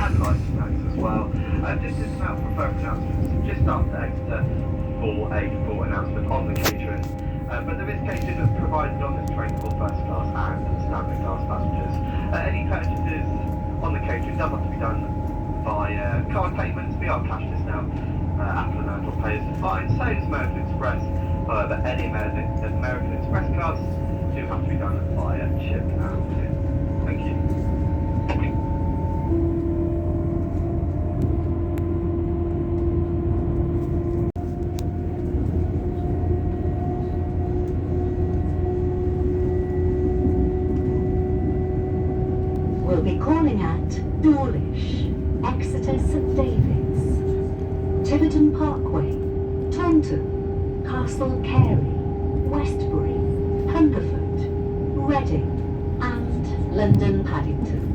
and light snacks as well. Just listen out for further announcements just after Exeter for a full announcement on the catering. But there is catering provided on this train for first class and standard class passengers. Any purchases on the catering does have to be done via card payments. We are cashless now. Apple and Android Pay is fine. Same as American Express. However, any American Express cards do have to be done via chip and PIN. Thank you. We'll be calling at Dawlish, Exeter St David's, Tiverton Parkway, Taunton, Castle Carey, Westbury, Hungerford, Reading and London Paddington.